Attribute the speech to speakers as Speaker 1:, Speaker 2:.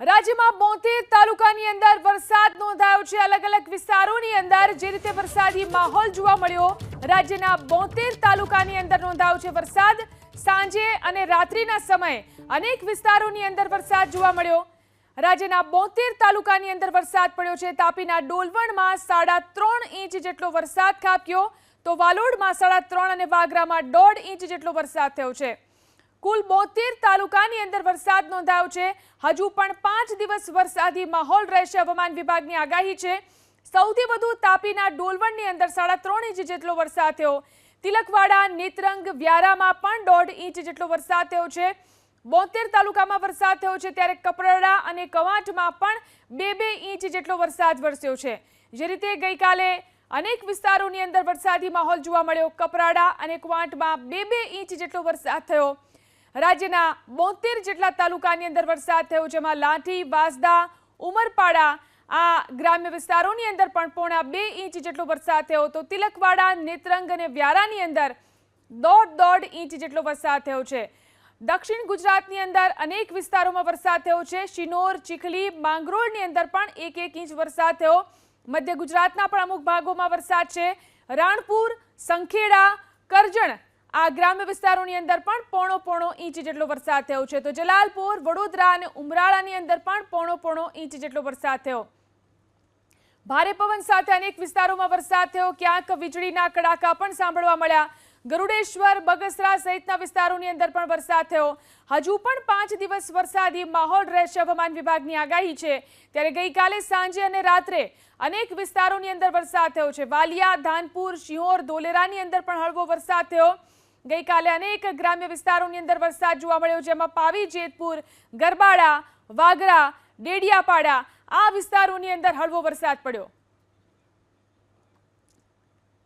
Speaker 1: રાજ્યમાં 72 તાલુકાની અંદર વરસાદ નોંધાયો છે। અલગ અલગ વિસ્તારોની અંદર જે રીતે વરસાદી માહોલ જોવા મળ્યો, રાજ્યના 72 તાલુકાની અંદર નોંધાયો છે વરસાદ। સાંજે અને રાત્રિના સમયે અનેક વિસ્તારોની અંદર વરસાદ જોવા મળ્યો। રાજ્યના 72 તાલુકાની અંદર વરસાદ પડ્યો છે। તાપીના ડોલવણમાં 3.5 ઇંચ જેટલો વરસાદ ખાબક્યો, તો વાલોડમાં 3.5 અને વાગરામાં 1.5 ઇંચ જેટલો વરસાદ થયો છે। કુલ 72 તાલુકાની અંદર વરસાદ નોંધાયો છે। હજુ પણ 5 દિવસ વરસાદી માહોલ રહેશે, હવામાન વિભાગની આગાહી છે। સૌથી વધુ તાપીના ડોલવણની અંદર 3.5 ઇંચ જેટલો વરસાદ થયો। તિલકવાડા, નેત્રંગ, વ્યારામાં પણ 1.5 ઇંચ જેટલો વરસાદ થયો છે। 72 તાલુકામાં વરસાદ થયો છે, ત્યારે કપરાડા અને કવાંટમાં પણ 2-2 ઇંચ જેટલો વરસાદ વરસ્યો છે। જે રીતે ગઈકાલે અનેક વિસ્તારોની અંદર વરસાદી માહોલ જોવા મળ્યો, કપરાડા અને કવાંટમાં 2-2 ઇંચ જેટલો વરસાદ થયો। રાજ્યના 72 જેટલા તાલુકાની અંદર વરસાદ થયો, જેમાં લાઠી, વાંસદા, ઉમરપાડા આ ગ્રામ્ય વિસ્તારોની અંદર પણ 1.5 ઇંચ જેટલો વરસાદ થયો। તો તિલકવાડા, નેત્રંગ અને વ્યારાની અંદર 1.5 ઇંચ જેટલો વરસાદ થયો છે। દક્ષિણ ગુજરાતની અંદર અનેક વિસ્તારોમાં વરસાદ થયો છે। શિનોર, ચીખલી, માંગરોળની અંદર પણ 1-1 ઇંચ વરસાદ થયો। મધ્ય ગુજરાતના પણ અમુક ભાગોમાં વરસાદ છે। રાણપુર, સંખેડા, કરજણ આ ગ્રામ્ય વિસ્તારોની અંદર પણ 1.5 ઇંચ જેટલો વરસાદ થયો છે। તો જલાલપુર, વડોદરા અને ઉમરાળાની અંદર પણ 1.5 ઇંચ જેટલો વરસાદ થયો। ભારે પવન સાથે અનેક વિસ્તારોમાં વરસાદ થયો, ક્યાંક વીજળીના કડાકા પણ સાંભળવા મળ્યા। ગરુડેશ્વર, બગસરા સહિતના વિસ્તારોની અંદર પણ વરસાદ થયો। હજુ પણ 5 દિવસ વરસાદી માહોલ રહેશે, હવામાન વિભાગની આગાહી છે। ત્યારે ગઈકાલે સાંજે અને રાત્રે અનેક વિસ્તારોની અંદર વરસાદ થયો છે। વાલિયા, ધાનપુર, શિહોર, ધોલેરાની અંદર પણ હળવો વરસાદ થયો। ગઈકાલે અનેક ગ્રામ્ય વિસ્તારોની અંદર વરસાદ જોવા મળ્યો, જેમાં પાવી, જેતપુર, ગરબાડા, વાગરા, ડેડિયાપાડા આ વિસ્તારોની અંદર હળવો વરસાદ પડ્યો।